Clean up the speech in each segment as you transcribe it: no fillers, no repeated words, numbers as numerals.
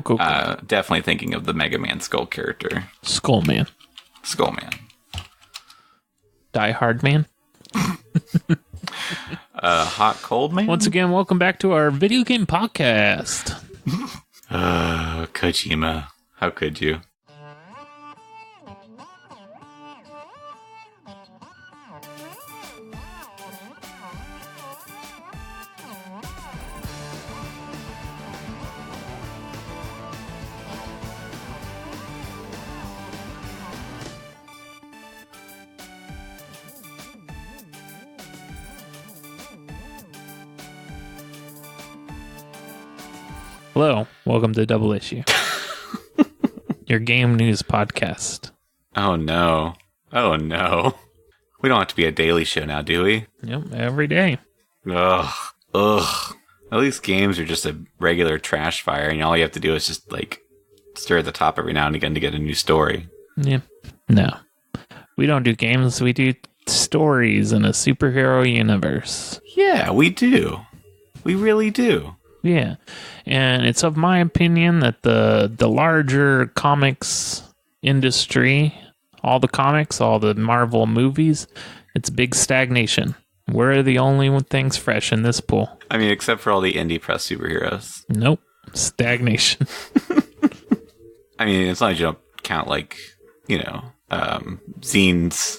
Cool. Definitely thinking of the Mega Man Skull character. Skullman. Skullman. Die Hard Man. Hot Cold Man? Once again, welcome back to our video game podcast. Kojima. How could you? Hello, welcome to Double Issue, your game news podcast. Oh no. We don't have to be a daily show now, do we? Yep, every day. Ugh. At least games are just a regular trash fire, and all you have to do is just, stir at the top every now and again to get a new story. Yeah. No. We don't do games, we do stories in a superhero universe. Yeah, we do. We really do. Yeah, and it's of my opinion that the larger comics industry, all the Marvel movies, it's big stagnation. We're the only things fresh in this pool. I mean, except for all the indie press superheroes. Nope, stagnation. I mean, as long as you don't count, zines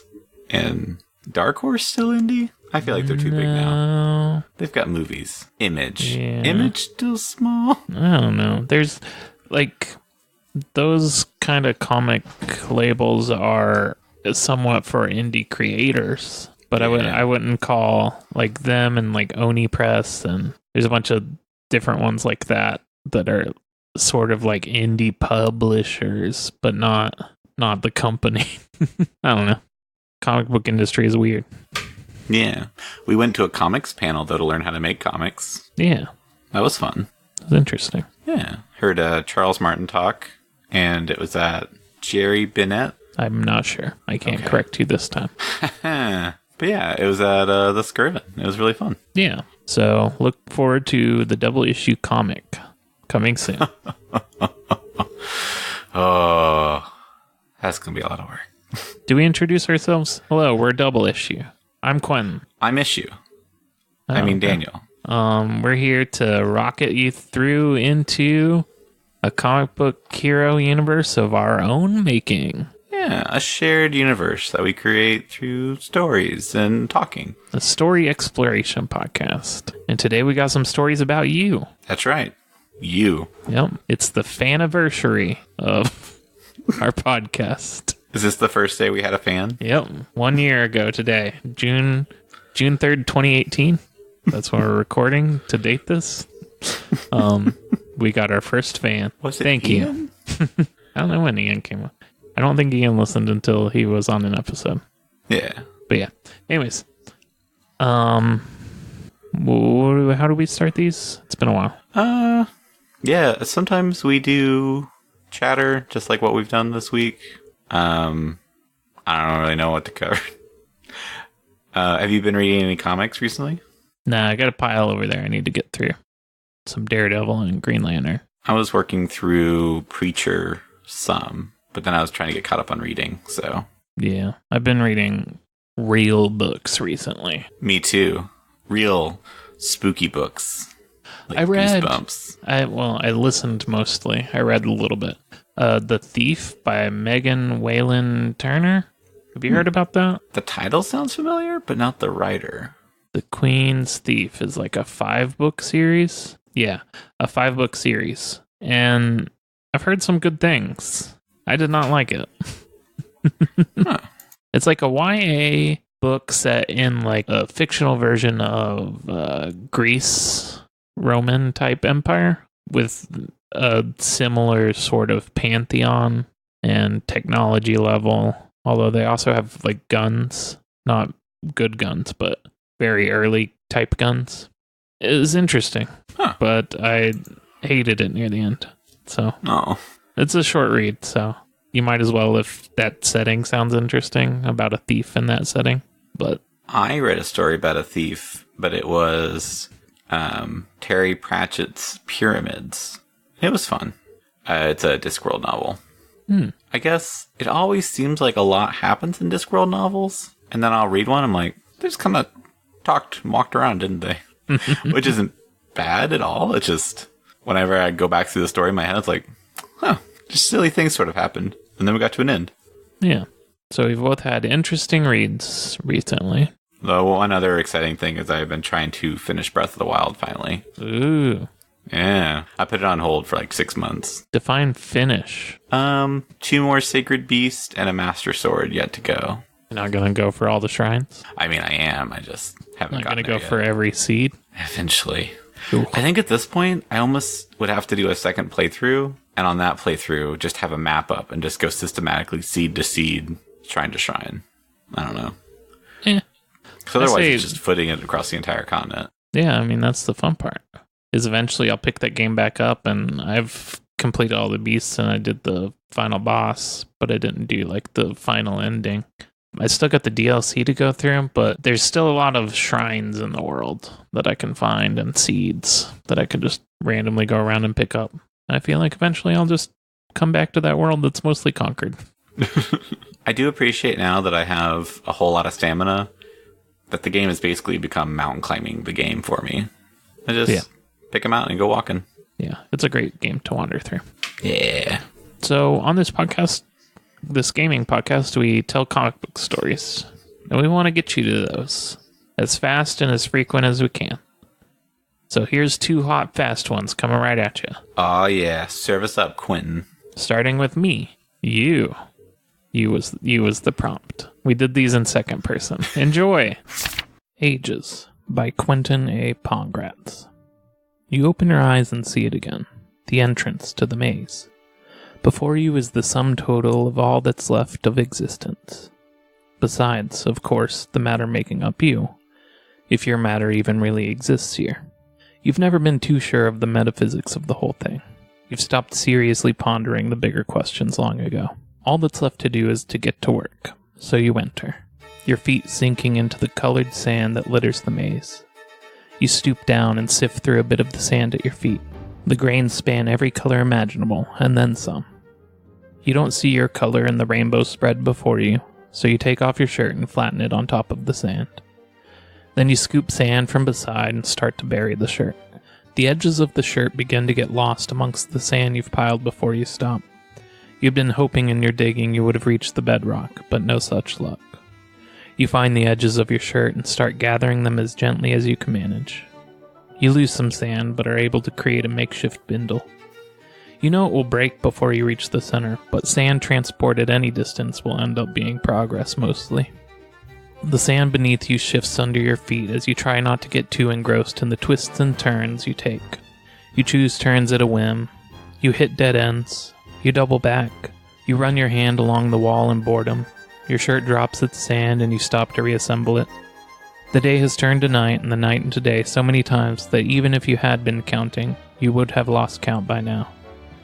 and Dark Horse still indie. I feel like they're too big now. They've got movies. Image. Yeah. Image still small? I don't know. There's, those kind of comic labels are somewhat for indie creators. But yeah. I wouldn't call, them and, Oni Press, and there's a bunch of different ones like that are sort of like indie publishers, but not the company. I don't know. Comic book industry is weird. Yeah. We went to a comics panel, though, to learn how to make comics. Yeah. That was fun. It was interesting. Yeah. Heard Charles Martin talk, and it was at Jerry Bennett. I'm not sure. I can't correct you this time. But yeah, it was at the Skirvin. It was really fun. Yeah. So look forward to the double issue comic coming soon. Oh, that's going to be a lot of work. Do we introduce ourselves? Hello, we're Double Issue. I'm Quentin. I'm Issue. Daniel. We're here to rocket you through into a comic book hero universe of our own making. Yeah, a shared universe that we create through stories and talking. A story exploration podcast. And today we got some stories about you. That's right. You. Yep. It's the faniversary of our podcast. Is this the first day we had a fan? Yep. 1 year ago today. June 3rd, 2018. That's when we're recording to date this. We got our first fan. Was it Thank Ian? you. I don't know when Ian came on. I don't think Ian listened until he was on an episode. Yeah. But yeah. Anyways. How do we start these? It's been a while. Yeah, sometimes we do chatter, just like what we've done this week. I don't really know what to cover. Have you been reading any comics recently? Nah, I got a pile over there I need to get through. Some Daredevil and Green Lantern. I was working through Preacher some, but then I was trying to get caught up on reading, so. Yeah, I've been reading real books recently. Me too. Real spooky books. Like I read. Goosebumps. I listened mostly. I read a little bit. The Thief by Megan Whalen Turner. Have you heard about that? The title sounds familiar, but not the writer. The Queen's Thief is like a 5-book series. Yeah, a 5-book series. And I've heard some good things. I did not like it. Huh. It's like a YA book set in like a fictional version of Greece, Roman type empire with a similar sort of pantheon and technology level. Although they also have like guns, not good guns, but very early type guns. It was interesting, but I hated it near the end. So it's a short read, so you might as well if that setting sounds interesting about a thief in that setting. But I read a story about a thief, but it was Terry Pratchett's Pyramids. It was fun. It's a Discworld novel. Hmm. I guess it always seems like a lot happens in Discworld novels, and then I'll read one, I'm like, they just kind of walked around, didn't they? Which isn't bad at all. It's just, whenever I go back through the story in my head, it's like, just silly things sort of happened. And then we got to an end. Yeah. So we've both had interesting reads recently. The one other exciting thing is I've been trying to finish Breath of the Wild finally. Ooh. Yeah. I put it on hold for like 6 months. Define finish. 2 more Sacred Beast and a Master Sword yet to go. You're not going to go for all the shrines? I mean, I am. I just haven't Not gotten going to go there for yet. every seed? Eventually. Ooh. I think at this point, I almost would have to do a second playthrough. And on that playthrough, just have a map up and just go systematically seed to seed, shrine to shrine. I don't know. Yeah. Because otherwise, it's just footing it across the entire continent. Yeah, I mean, that's the fun part. Is eventually I'll pick that game back up, and I've completed all the beasts, and I did the final boss, but I didn't do, like, the final ending. I still got the DLC to go through, but there's still a lot of shrines in the world that I can find, and seeds that I could just randomly go around and pick up. I feel like eventually I'll just come back to that world that's mostly conquered. I do appreciate now that I have a whole lot of stamina, that the game has basically become mountain climbing the game for me. I just pick a mountain and go walking. Yeah, it's a great game to wander through. Yeah. So on this podcast, this gaming podcast, we tell comic book stories, and we want to get you to those as fast and as frequent as we can. So here's 2 hot, fast ones coming right at you. Oh yeah, serve us up, Quentin. Starting with me, you. You was the prompt. We did these in second person. Enjoy. Ages by Quentin A. Pongratz. You open your eyes and see it again. The entrance to the maze. Before you is the sum total of all that's left of existence. Besides, of course, the matter making up you. If your matter even really exists here. You've never been too sure of the metaphysics of the whole thing. You've stopped seriously pondering the bigger questions long ago. All that's left to do is to get to work. So you enter, your feet sinking into the colored sand that litters the maze. You stoop down and sift through a bit of the sand at your feet. The grains span every color imaginable, and then some. You don't see your color in the rainbow spread before you, so you take off your shirt and flatten it on top of the sand. Then you scoop sand from beside and start to bury the shirt. The edges of the shirt begin to get lost amongst the sand you've piled before you stop. You've been hoping in your digging you would have reached the bedrock, but no such luck. You find the edges of your shirt and start gathering them as gently as you can manage. You lose some sand, but are able to create a makeshift bindle. You know it will break before you reach the center, but sand transported any distance will end up being progress mostly. The sand beneath you shifts under your feet as you try not to get too engrossed in the twists and turns you take. You choose turns at a whim. You hit dead ends. You double back. You run your hand along the wall in boredom. Your shirt drops its sand and you stop to reassemble it. The day has turned to night and the night into day so many times that even if you had been counting, you would have lost count by now.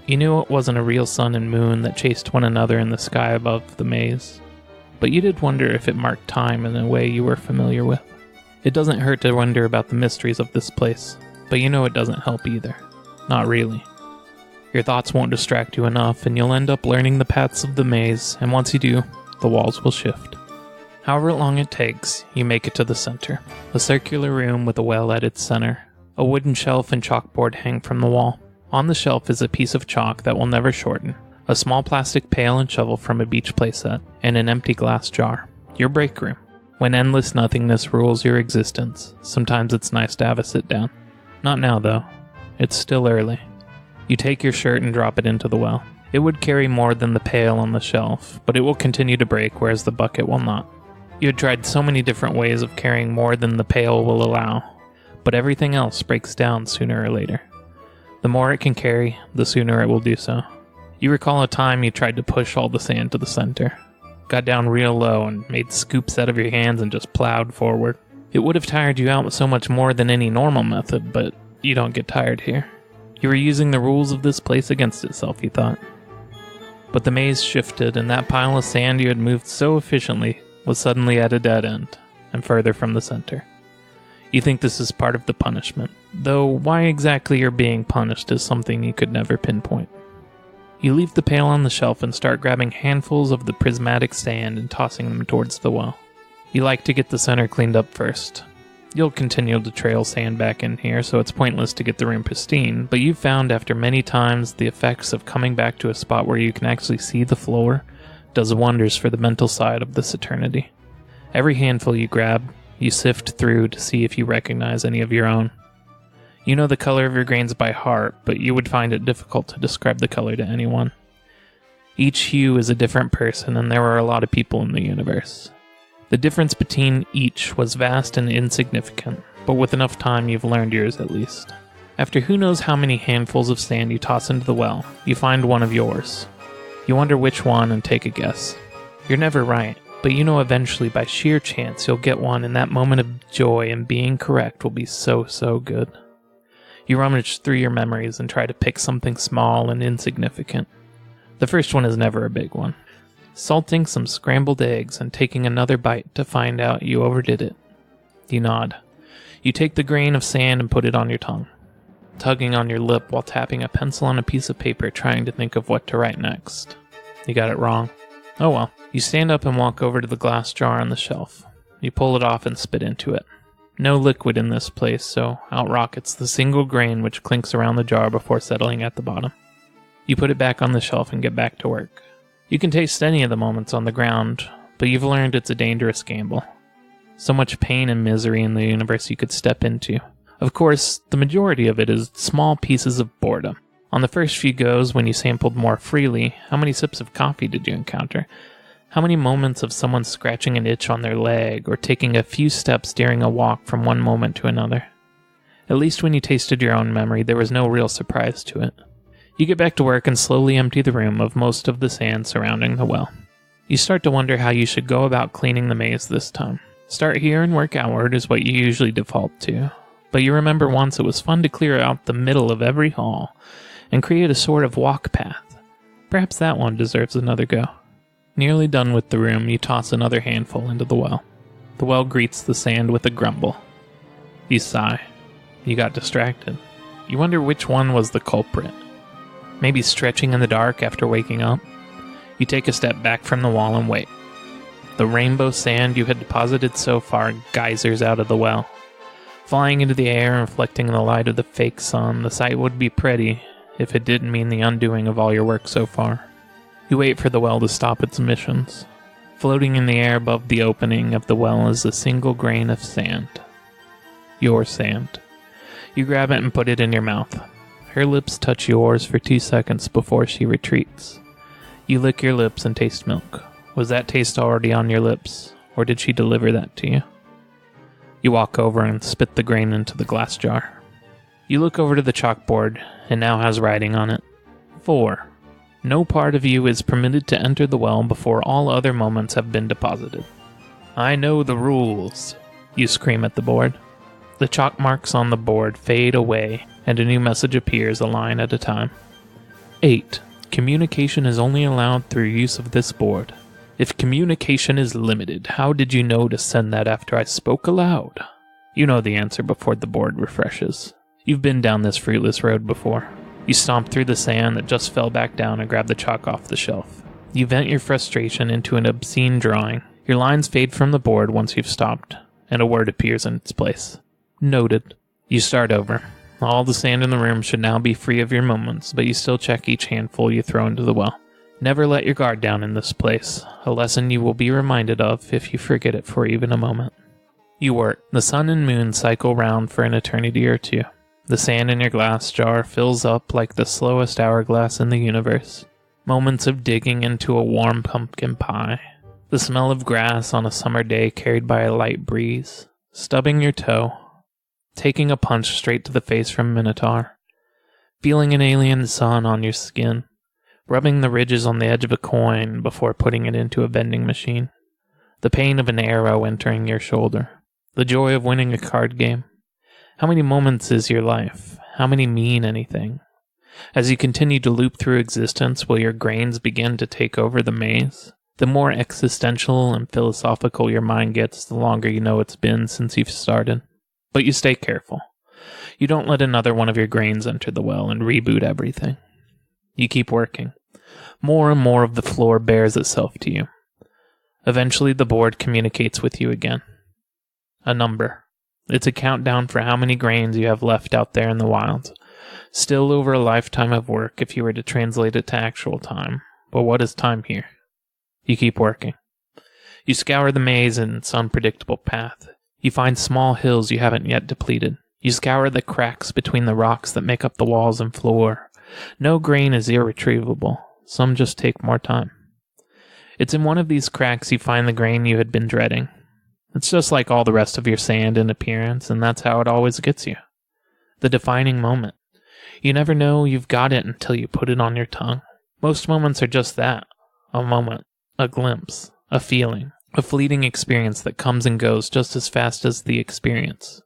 You knew it wasn't a real sun and moon that chased one another in the sky above the maze, but you did wonder if it marked time in a way you were familiar with. It doesn't hurt to wonder about the mysteries of this place, but you know it doesn't help either. Not really. Your thoughts won't distract you enough, and you'll end up learning the paths of the maze, and once you do, the walls will shift. However long it takes, you make it to the center. A circular room with a well at its center. A wooden shelf and chalkboard hang from the wall. On the shelf is a piece of chalk that will never shorten, a small plastic pail and shovel from a beach playset, and an empty glass jar. Your break room. When endless nothingness rules your existence, sometimes it's nice to have a sit down. Not now, though. It's still early. You take your shirt and drop it into the well. It would carry more than the pail on the shelf, but it will continue to break, whereas the bucket will not. You had tried so many different ways of carrying more than the pail will allow, but everything else breaks down sooner or later. The more it can carry, the sooner it will do so. You recall a time you tried to push all the sand to the center. Got down real low and made scoops out of your hands and just plowed forward. It would have tired you out so much more than any normal method, but you don't get tired here. You were using the rules of this place against itself, you thought. But the maze shifted, and that pile of sand you had moved so efficiently was suddenly at a dead end, and further from the center. You think this is part of the punishment, though why exactly you're being punished is something you could never pinpoint. You leave the pail on the shelf and start grabbing handfuls of the prismatic sand and tossing them towards the well. You like to get the center cleaned up first. You'll continue to trail sand back in here, so it's pointless to get the room pristine, but you've found after many times the effects of coming back to a spot where you can actually see the floor does wonders for the mental side of this eternity. Every handful you grab, you sift through to see if you recognize any of your own. You know the color of your grains by heart, but you would find it difficult to describe the color to anyone. Each hue is a different person, and there are a lot of people in the universe. The difference between each was vast and insignificant, but with enough time you've learned yours at least. After who knows how many handfuls of sand you toss into the well, you find one of yours. You wonder which one and take a guess. You're never right, but you know eventually by sheer chance you'll get one, and that moment of joy in being correct will be so good. You rummage through your memories and try to pick something small and insignificant. The first one is never a big one. Salting some scrambled eggs and taking another bite to find out you overdid it. You nod. You take the grain of sand and put it on your tongue, tugging on your lip while tapping a pencil on a piece of paper trying to think of what to write next. You got it wrong. Oh well. You stand up and walk over to the glass jar on the shelf. You pull it off and spit into it. No liquid in this place, so out rockets the single grain which clinks around the jar before settling at the bottom. You put it back on the shelf and get back to work. You can taste any of the moments on the ground, but you've learned it's a dangerous gamble. So much pain and misery in the universe you could step into. Of course, the majority of it is small pieces of boredom. On the first few goes, when you sampled more freely, how many sips of coffee did you encounter? How many moments of someone scratching an itch on their leg, or taking a few steps during a walk from one moment to another? At least when you tasted your own memory, there was no real surprise to it. You get back to work and slowly empty the room of most of the sand surrounding the well. You start to wonder how you should go about cleaning the maze this time. Start here and work outward is what you usually default to, but you remember once it was fun to clear out the middle of every hall and create a sort of walk path. Perhaps that one deserves another go. Nearly done with the room, you toss another handful into the well. The well greets the sand with a grumble. You sigh. You got distracted. You wonder which one was the culprit. Maybe stretching in the dark after waking up. You take a step back from the wall and wait. The rainbow sand you had deposited so far geysers out of the well. Flying into the air and reflecting the light of the fake sun, the sight would be pretty if it didn't mean the undoing of all your work so far. You wait for the well to stop its emissions. Floating in the air above the opening of the well is a single grain of sand. Your sand. You grab it and put it in your mouth. Her lips touch yours for 2 seconds before she retreats. You lick your lips and taste milk. Was that taste already on your lips, or did she deliver that to you? You walk over and spit the grain into the glass jar. You look over to the chalkboard, and now has writing on it. 4. No part of you is permitted to enter the well before all other moments have been deposited. I know the rules, you scream at the board. The chalk marks on the board fade away, and a new message appears a line at a time. 8. Communication is only allowed through use of this board. If communication is limited, how did you know to send that after I spoke aloud? You know the answer before the board refreshes. You've been down this fruitless road before. You stomp through the sand that just fell back down and grab the chalk off the shelf. You vent your frustration into an obscene drawing. Your lines fade from the board once you've stopped, and a word appears in its place. Noted. You start over. All the sand in the room should now be free of your moments, but you still check each handful you throw into the well. Never let your guard down in this place, a lesson you will be reminded of if you forget it for even a moment. You work. The sun and moon cycle round for an eternity or two. The sand in your glass jar fills up like the slowest hourglass in the universe. Moments of digging into a warm pumpkin pie. The smell of grass on a summer day carried by a light breeze. Stubbing your toe. Taking a punch straight to the face from Minotaur. Feeling an alien sun on your skin. Rubbing the ridges on the edge of a coin before putting it into a vending machine. The pain of an arrow entering your shoulder. The joy of winning a card game. How many moments is your life? How many mean anything? As you continue to loop through existence, will your grains begin to take over the maze? The more existential and philosophical your mind gets, the longer you know it's been since you've started. But you stay careful. You don't let another one of your grains enter the well and reboot everything. You keep working. More and more of the floor bears itself to you. Eventually, the board communicates with you again. A number. It's a countdown for how many grains you have left out there in the wild. Still over a lifetime of work if you were to translate it to actual time. But what is time here? You keep working. You scour the maze and its unpredictable path. You find small hills you haven't yet depleted. You scour the cracks between the rocks that make up the walls and floor. No grain is irretrievable. Some just take more time. It's in one of these cracks you find the grain you had been dreading. It's just like all the rest of your sand in appearance, and that's how it always gets you. The defining moment. You never know you've got it until you put it on your tongue. Most moments are just that. A moment. A glimpse. A feeling. A fleeting experience that comes and goes just as fast as the experience.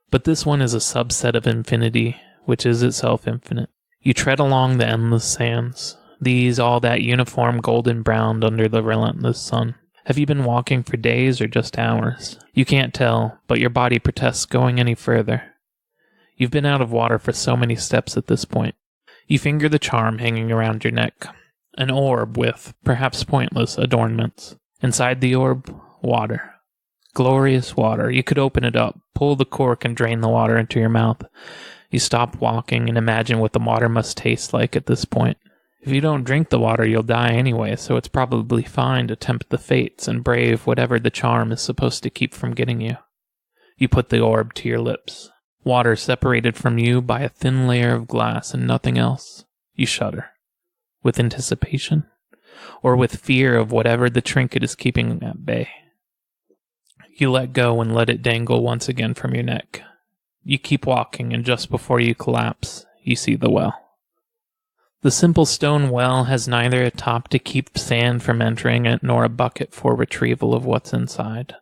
But this one is a subset of infinity, which is itself infinite. You tread along the endless sands. These all that uniform golden brown under the relentless sun. Have you been walking for days or just hours? You can't tell, but your body protests going any further. You've been out of water for so many steps at this point. You finger the charm hanging around your neck. An orb with, perhaps pointless, adornments. Inside the orb, water. Glorious water. You could open it up, pull the cork and drain the water into your mouth. You stop walking and imagine what the water must taste like at this point. If you don't drink the water, you'll die anyway, so it's probably fine to tempt the fates and brave whatever the charm is supposed to keep from getting you. You put the orb to your lips. Water separated from you by a thin layer of glass and nothing else. You shudder. With anticipation? Or with fear of whatever the trinket is keeping at bay. You let go and let it dangle once again from your neck. You keep walking, and just before you collapse, you see the well. The simple stone well has neither a top to keep sand from entering it, nor a bucket for retrieval of what's inside.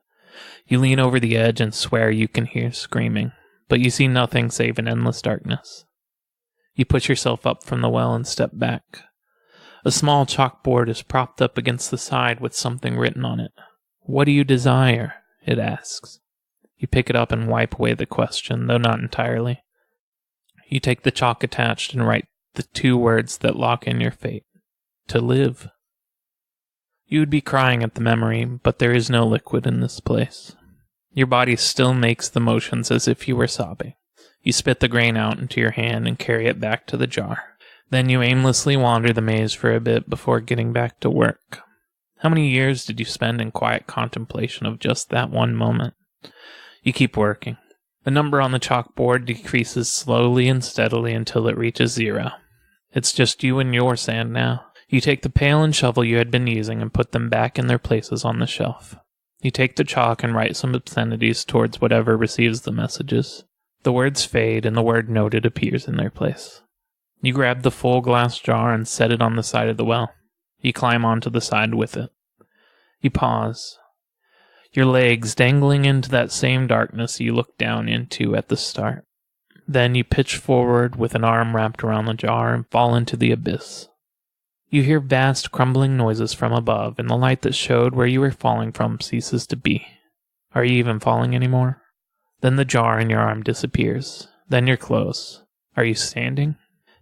You lean over the edge and swear you can hear screaming, but you see nothing save an endless darkness. You push yourself up from the well and step back. A small chalkboard is propped up against the side with something written on it. What do you desire? It asks. You pick it up and wipe away the question, though not entirely. You take the chalk attached and write the two words that lock in your fate. To live. You would be crying at the memory, but there is no liquid in this place. Your body still makes the motions as if you were sobbing. You spit the grain out into your hand and carry it back to the jar. Then you aimlessly wander the maze for a bit before getting back to work. How many years did you spend in quiet contemplation of just that one moment? You keep working. The number on the chalkboard decreases slowly and steadily until it reaches 0. It's just you and your sand now. You take the pail and shovel you had been using and put them back in their places on the shelf. You take the chalk and write some obscenities towards whatever receives the messages. The words fade and the word noted appears in their place. You grab the full glass jar and set it on the side of the well. You climb onto the side with it. You pause. Your legs dangling into that same darkness you looked down into at the start. Then you pitch forward with an arm wrapped around the jar and fall into the abyss. You hear vast crumbling noises from above, and the light that showed where you were falling from ceases to be. Are you even falling anymore? Then the jar in your arm disappears. Then you're close. Are you standing?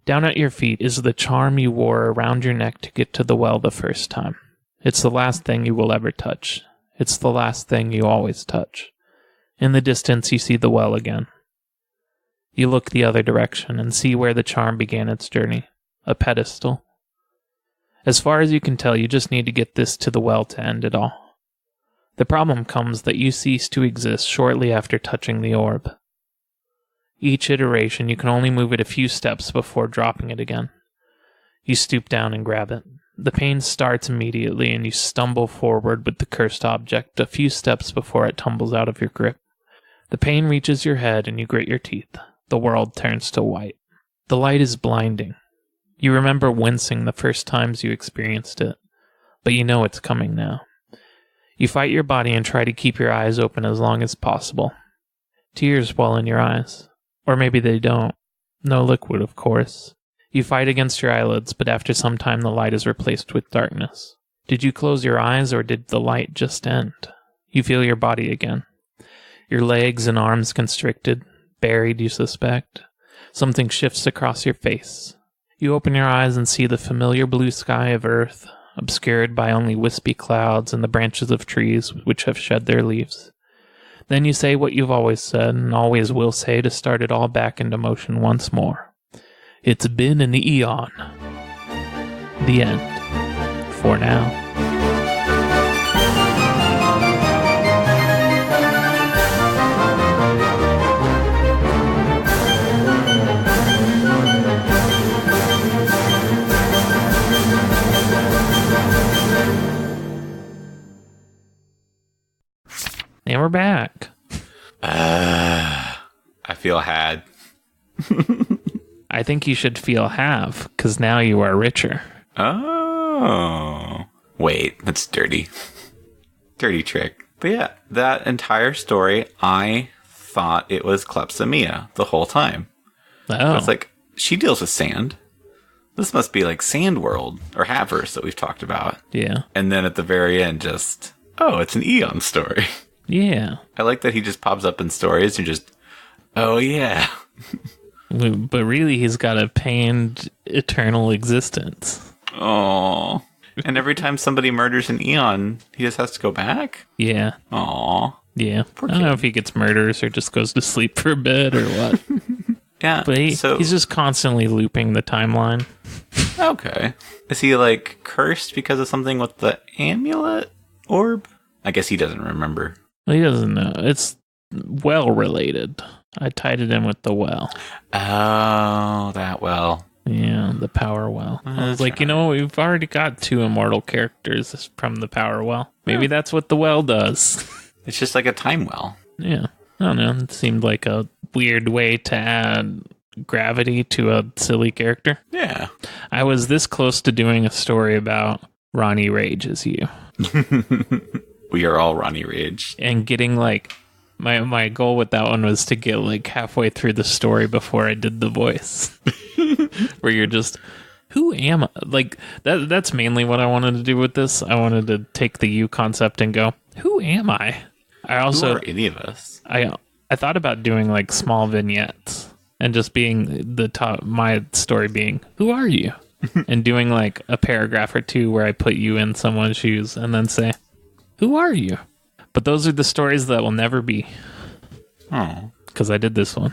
Down at your feet is the charm you wore around your neck to get to the well the first time. It's the last thing you will ever touch. It's the last thing you always touch. In the distance you see the well again. You look the other direction and see where the charm began its journey. A pedestal. As far as you can tell, you just need to get this to the well to end it all. The problem comes that you cease to exist shortly after touching the orb. Each iteration, you can only move it a few steps before dropping it again. You stoop down and grab it. The pain starts immediately, and you stumble forward with the cursed object a few steps before it tumbles out of your grip. The pain reaches your head, and you grit your teeth. The world turns to white. The light is blinding. You remember wincing the first times you experienced it, but you know it's coming now. You fight your body and try to keep your eyes open as long as possible. Tears well in your eyes. Or maybe they don't. No liquid, of course. You fight against your eyelids, but after some time the light is replaced with darkness. Did you close your eyes, or did the light just end? You feel your body again. Your legs and arms constricted, buried, you suspect. Something shifts across your face. You open your eyes and see the familiar blue sky of Earth, obscured by only wispy clouds and the branches of trees which have shed their leaves. Then you say what you've always said and always will say to start it all back into motion once more. It's been an eon. The end. For now. And we're back. I feel had. I think you should feel have, because now you are richer. Oh. Wait, that's dirty. Dirty trick. But yeah, that entire story, I thought it was klepsomia the whole time. Oh. It's like, she deals with sand. This must be like Sand World, or Haverse that we've talked about. Yeah. And then at the very end, just, oh, it's an Eon story. Yeah. I like that he just pops up in stories and just, oh yeah. But really, he's got a pained eternal existence. Oh. And every time somebody murders an Eon, he just has to go back? Yeah. Aw. Yeah. I don't know if he gets murders or just goes to sleep for a bit or what. Yeah. But he's just constantly looping the timeline. Okay. Is he like cursed because of something with the amulet orb? I guess he doesn't remember. He doesn't know. It's well related. I tied it in with the well. Oh, that well. Yeah, the power well. I was like, right. We've already got 2 immortal characters from the power well. Maybe that's what the well does. It's just like a time well. Yeah. I don't know. It seemed like a weird way to add gravity to a silly character. Yeah. I was this close to doing a story about Ronnie Rage as you. We are all Ronnie Rage. And getting like my goal with that one was to get like halfway through the story before I did the voice. Where you're just, who am I? Like that's mainly what I wanted to do with this. I wanted to take the you concept and go, who am I? I also Who are any of us? I thought about doing like small vignettes and just being the top, my story being, who are you? And doing like a paragraph or 2 where I put you in someone's shoes and then say, who are you? But those are the stories that will never be. Oh. Because I did this one.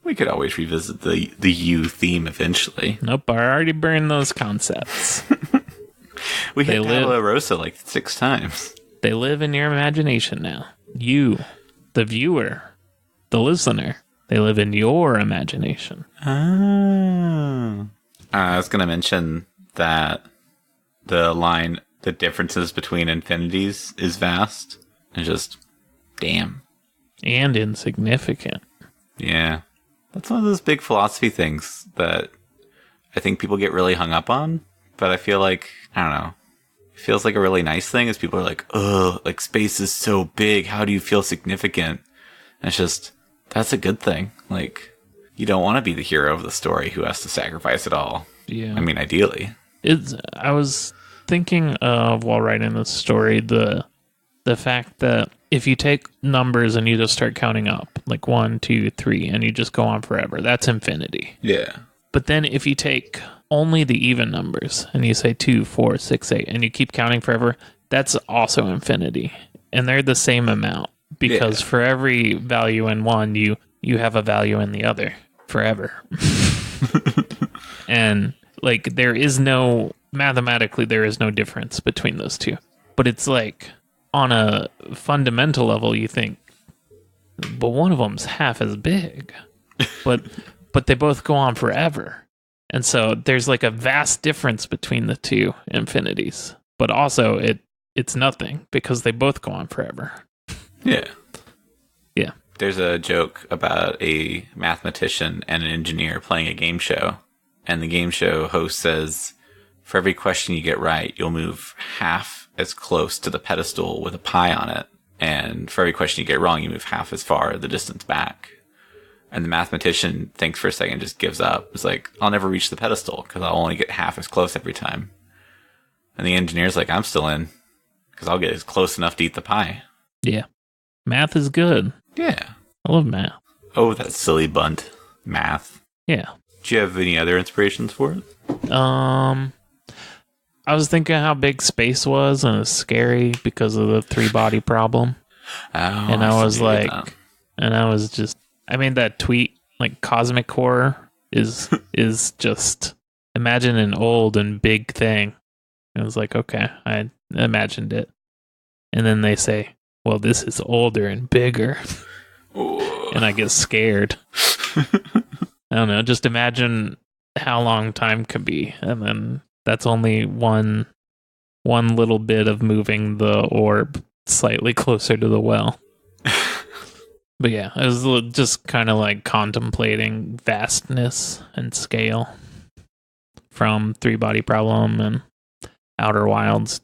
We could always revisit the you theme eventually. Nope, I already burned those concepts. We hit live- Tabula Rosa like 6 times. They live in your imagination now. You, the viewer, the listener, they live in your imagination. Oh. I was going to mention that the line, the differences between infinities is vast. And just, damn. And insignificant. Yeah. That's one of those big philosophy things that I think people get really hung up on. But I feel like, I don't know. It feels like a really nice thing as people are like, oh, like space is so big. How do you feel significant? And it's just, that's a good thing. Like, you don't want to be the hero of the story who has to sacrifice it all. Yeah. I mean, ideally. I was thinking of, while writing this story, the fact that if you take numbers and you just start counting up, like 1, 2, 3, and you just go on forever, that's infinity. Yeah. But then if you take only the even numbers and you say 2, 4, 6, 8, and you keep counting forever, that's also infinity. And they're the same amount because for every value in one, you have a value in the other forever. And like mathematically, there is no difference between those two. But it's like, on a fundamental level, you think, but one of them's half as big. But they both go on forever. And so there's like a vast difference between the two infinities. But also it's nothing because they both go on forever. Yeah. Yeah. There's a joke about a mathematician and an engineer playing a game show. And the game show host says, for every question you get right, you'll move half as close to the pedestal with a pie on it. And for every question you get wrong, you move half as far the distance back. And the mathematician thinks for a second, just gives up. It's like, I'll never reach the pedestal because I'll only get half as close every time. And the engineer's like, I'm still in because I'll get as close enough to eat the pie. Yeah. Math is good. Yeah. I love math. Oh, that silly bunt. Math. Yeah. Do you have any other inspirations for it? I was thinking how big space was, and it's scary because of the 3-body problem. Oh, And I was like, I mean, that tweet, like, cosmic horror is just, imagine an old and big thing. And I was like, okay, I imagined it. And then they say, well, this is older and bigger. And I get scared. I don't know, just imagine how long time could be. And then that's only one little bit of moving the orb slightly closer to the well. But yeah, I was just kind of like contemplating vastness and scale from 3-body problem, and Outer Wilds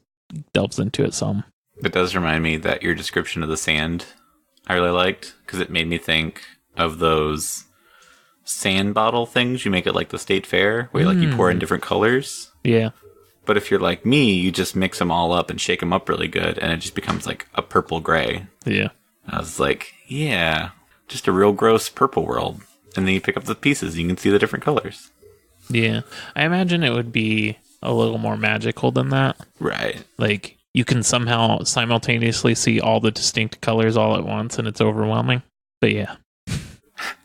delves into it some. It does remind me that your description of the sand I really liked, because it made me think of those sand bottle things you make at like the state fair, where you pour in different colors. Yeah. But if you're like me, you just mix them all up and shake them up really good, and it just becomes like a purple gray. Yeah. I was like, yeah, just a real gross purple world. And then you pick up the pieces, and you can see the different colors. Yeah. I imagine it would be a little more magical than that. Right. Like, you can somehow simultaneously see all the distinct colors all at once, and it's overwhelming. But yeah.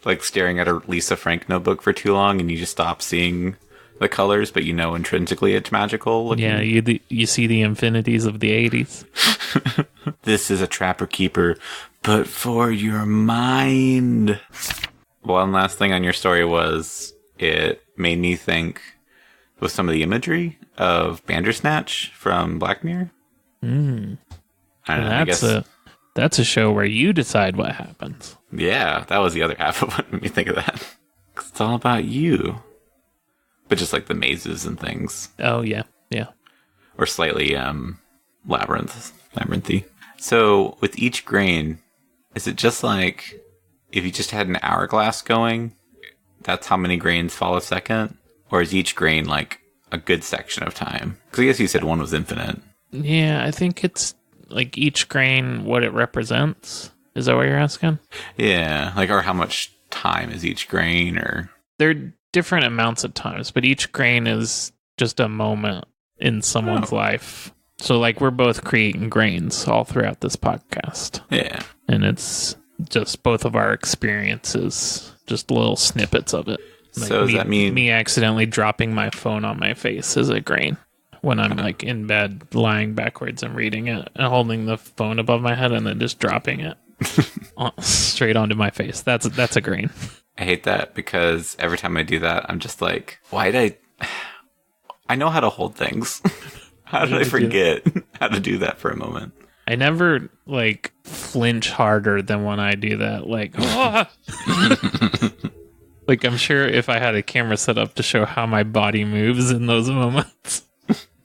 Like staring at a Lisa Frank notebook for too long, and you just stop seeing the colors, but you know intrinsically it's magical looking. Yeah, you see the infinities of the 80s. This is a Trapper Keeper, but for your mind. One last thing on your story was it made me think with some of the imagery of Bandersnatch from Black Mirror. I don't know, that's a show where you decide what happens. Yeah, that was the other half of what made me think of that. 'Cause it's all about you. But just like the mazes and things. Oh, yeah. Yeah. Or slightly labyrinthy. So with each grain, is it just like if you just had an hourglass going, that's how many grains fall a second? Or is each grain like a good section of time? Because I guess you said one was infinite. Yeah, I think it's like each grain, what it represents. Is that what you're asking? Yeah, like, or how much time is each grain, or... They're different amounts of times, but each grain is just a moment in someone's life. So, like, we're both creating grains all throughout this podcast. Yeah. And it's just both of our experiences, just little snippets of it. Like so does that mean... Me accidentally dropping my phone on my face is a grain. When I'm, like, in bed, lying backwards and reading it, and holding the phone above my head and then just dropping it straight onto my face. That's a grain. I hate that because every time I do that, I'm just like, why did I know how to hold things. How did I forget how to do that for a moment? I never, like, flinch harder than when I do that. Like, like, I'm sure if I had a camera set up to show how my body moves in those moments.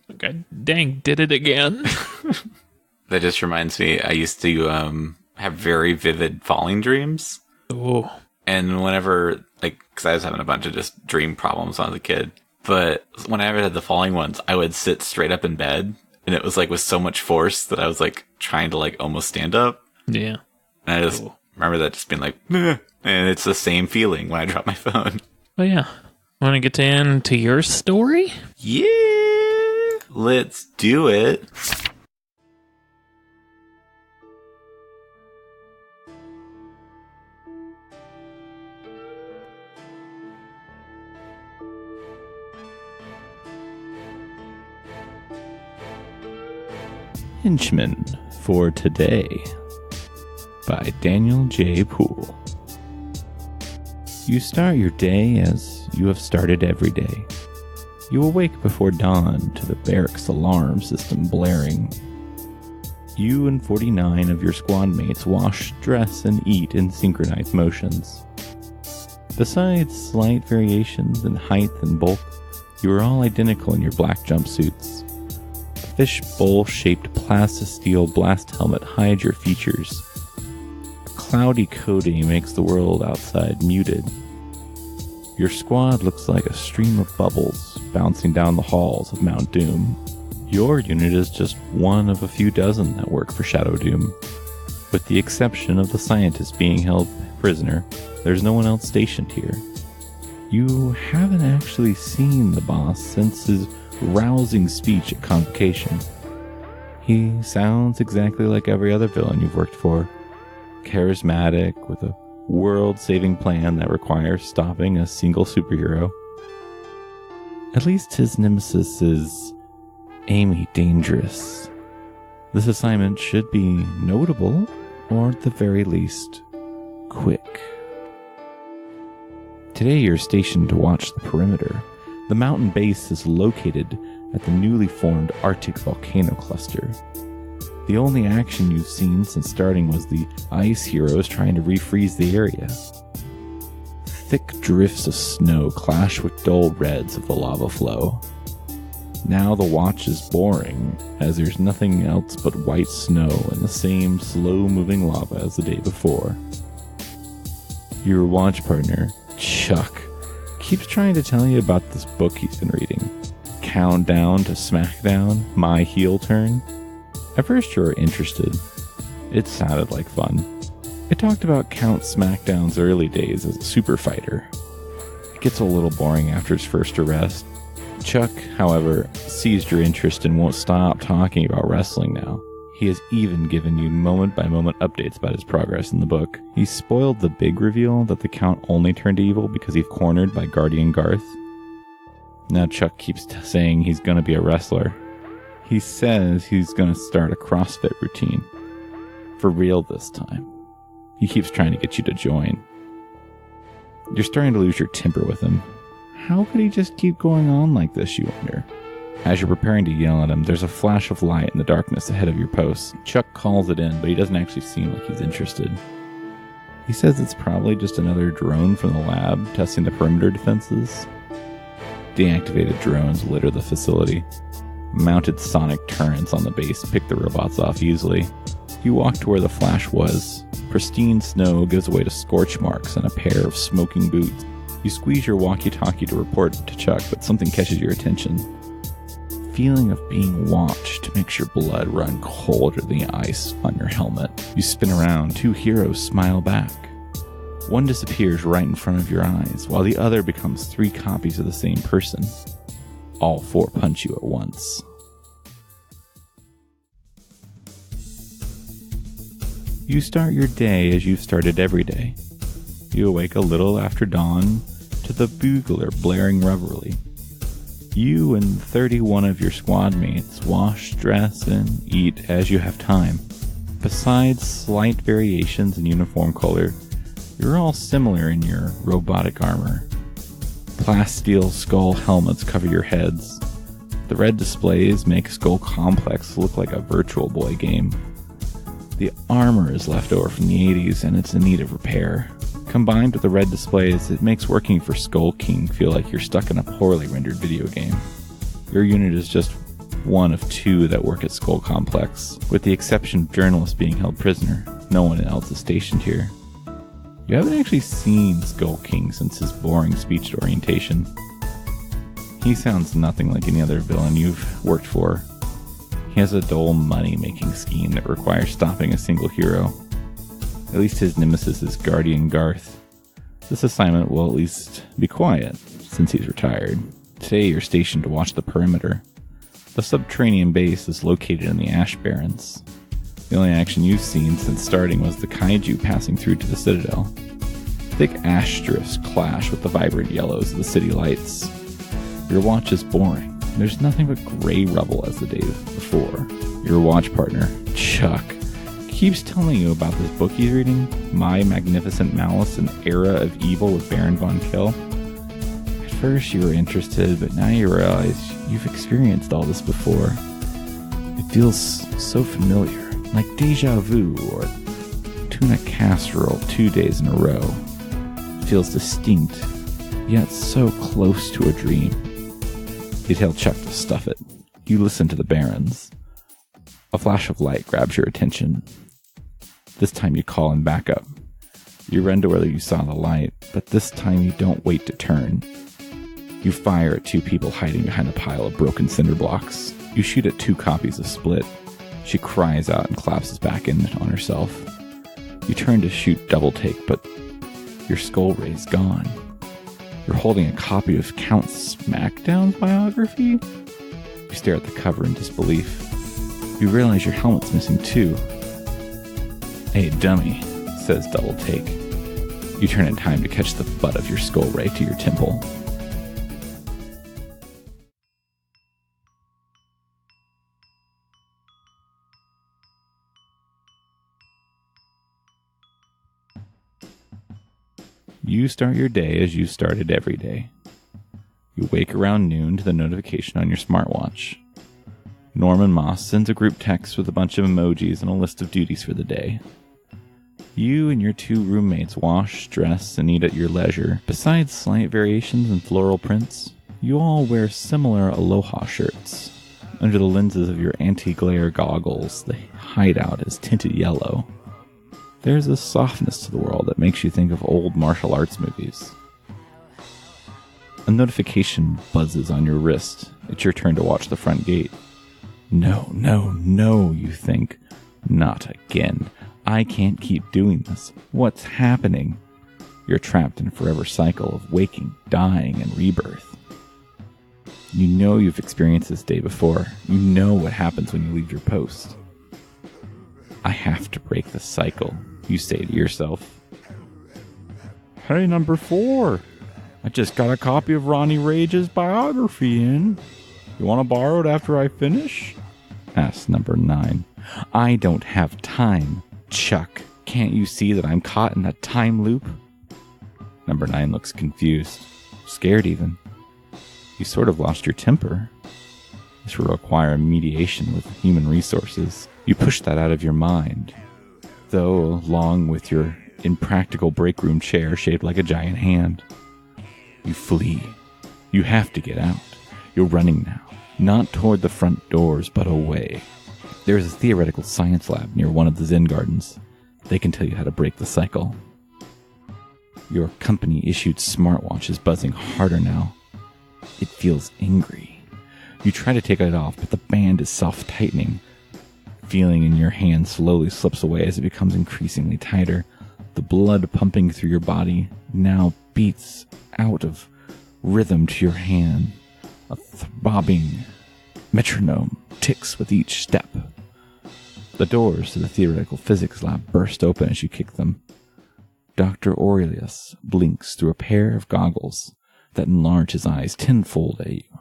Like, I dang, did it again. That just reminds me, I used to have very vivid falling dreams. Oh. And whenever, like, because I was having a bunch of just dream problems when I was a kid. But whenever I had the falling ones, I would sit straight up in bed. And it was, like, with so much force that I was, like, trying to, like, almost stand up. Yeah. And I just remember that just being like, meh. And it's the same feeling when I drop my phone. Oh, yeah. Want to get into your story? Yeah. Let's do it. Henchman for Today by Daniel J. Poole. You start your day as you have started every day. You awake before dawn to the barracks alarm system blaring. You and 49 of your squad mates wash, dress, and eat in synchronized motions. Besides slight variations in height and bulk, you are all identical in your black jumpsuits. A fishbowl-shaped plastisteel blast helmet hides your features. A cloudy coating makes the world outside muted. Your squad looks like a stream of bubbles bouncing down the halls of Mount Doom. Your unit is just one of a few dozen that work for Shadow Doom. With the exception of the scientist being held prisoner, there's no one else stationed here. You haven't actually seen the boss since his rousing speech at Convocation. He sounds exactly like every other villain you've worked for. Charismatic, with a world-saving plan that requires stopping a single superhero. At least his nemesis is Amy Dangerous. This assignment should be notable, or at the very least, quick. Today you're stationed to watch the perimeter. The mountain base is located at the newly formed Arctic volcano cluster. The only action you've seen since starting was the ice heroes trying to refreeze the area. Thick drifts of snow clash with dull reds of the lava flow. Now the watch is boring, as there's nothing else but white snow and the same slow-moving lava as the day before. Your watch partner, Chuck, keeps trying to tell you about this book he's been reading. Countdown to Smackdown, My Heel Turn. At first you were interested. It sounded like fun. It talked about Count Smackdown's early days as a super fighter. It gets a little boring after his first arrest. Chuck, however, seized your interest and won't stop talking about wrestling now. He has even given you moment-by-moment updates about his progress in the book. He spoiled the big reveal that the Count only turned evil because he's cornered by Guardian Garth. Now Chuck keeps saying he's going to be a wrestler. He says he's going to start a CrossFit routine. For real this time. He keeps trying to get you to join. You're starting to lose your temper with him. How could he just keep going on like this, you wonder? As you're preparing to yell at him, there's a flash of light in the darkness ahead of your post. Chuck calls it in, but he doesn't actually seem like he's interested. He says it's probably just another drone from the lab testing the perimeter defenses. Deactivated drones litter the facility. Mounted sonic turrets on the base pick the robots off easily. You walk to where the flash was. Pristine snow gives way to scorch marks and a pair of smoking boots. You squeeze your walkie-talkie to report to Chuck, but something catches your attention. Feeling of being watched makes your blood run colder than the ice on your helmet. You spin around, two heroes smile back. One disappears right in front of your eyes, while the other becomes 3 copies of the same person. All 4 punch you at once. You start your day as you've started every day. You awake a little after dawn to the bugler blaring revelry. You and 31 of your squad mates wash, dress, and eat as you have time. Besides slight variations in uniform color, you're all similar in your robotic armor. Plasteel skull helmets cover your heads. The red displays make Skull Complex look like a Virtual Boy game. The armor is left over from the 80s and it's in need of repair. Combined with the red displays, it makes working for Skull King feel like you're stuck in a poorly rendered video game. Your unit is just one of 2 that work at Skull Complex, with the exception of journalists being held prisoner. No one else is stationed here. You haven't actually seen Skull King since his boring speech at orientation. He sounds nothing like any other villain you've worked for. He has a dull money-making scheme that requires stopping a single hero. At least his nemesis is Guardian Garth. This assignment will at least be quiet, since he's retired. Today you're stationed to watch the perimeter. The subterranean base is located in the Ash Barrens. The only action you've seen since starting was the kaiju passing through to the Citadel. Thick ash drifts clash with the vibrant yellows of the city lights. Your watch is boring. There's nothing but gray rubble as the day before. Your watch partner, Chuck, keeps telling you about this book he's reading, My Magnificent Malice, an Era of Evil with Baron von Kill. At first you were interested, but now you realize you've experienced all this before. It feels so familiar, like deja vu or tuna casserole 2 days in a row. It feels distinct, yet so close to a dream. You tell Chuck to stuff it. You listen to the Barons. A flash of light grabs your attention. This time you call him back up. You run to where you saw the light, but this time you don't wait to turn. You fire at 2 people hiding behind a pile of broken cinder blocks. You shoot at 2 copies of Split. She cries out and collapses back in on herself. You turn to shoot double take, but your skull ray's gone. You're holding a copy of Count Smackdown's biography? You stare at the cover in disbelief. You realize your helmet's missing too. "Hey, dummy," says Double Take. You turn in time to catch the butt of your skull right to your temple. You start your day as you started every day. You wake around noon to the notification on your smartwatch. Norman Moss sends a group text with a bunch of emojis and a list of duties for the day. You and your 2 roommates wash, dress, and eat at your leisure. Besides slight variations in floral prints, you all wear similar aloha shirts. Under the lenses of your anti-glare goggles, the hideout is tinted yellow. There's a softness to the world that makes you think of old martial arts movies. A notification buzzes on your wrist. It's your turn to watch the front gate. No, you think. Not again. I can't keep doing this. What's happening? You're trapped in a forever cycle of waking, dying, and rebirth. You know you've experienced this day before. You know what happens when you leave your post. I have to break the cycle, you say to yourself. "Hey, number 4. I just got a copy of Ronnie Rage's biography in. You want to borrow it after I finish?" asks number 9. "I don't have time, Chuck. Can't you see that I'm caught in a time loop?" Number 9 looks confused, scared even. You sort of lost your temper. This will require mediation with human resources. You push that out of your mind, though along with your impractical break room chair shaped like a giant hand. You flee. You have to get out. You're running now, not toward the front doors, but away. There is a theoretical science lab near one of the Zen gardens. They can tell you how to break the cycle. Your company-issued smartwatch is buzzing harder now. It feels angry. You try to take it off, but the band is self-tightening. Feeling in your hand slowly slips away as it becomes increasingly tighter. The blood pumping through your body now beats out of rhythm to your hand. A throbbing metronome ticks with each step. The doors to the theoretical physics lab burst open as you kick them. Dr. Aurelius blinks through a pair of goggles that enlarge his eyes tenfold at you.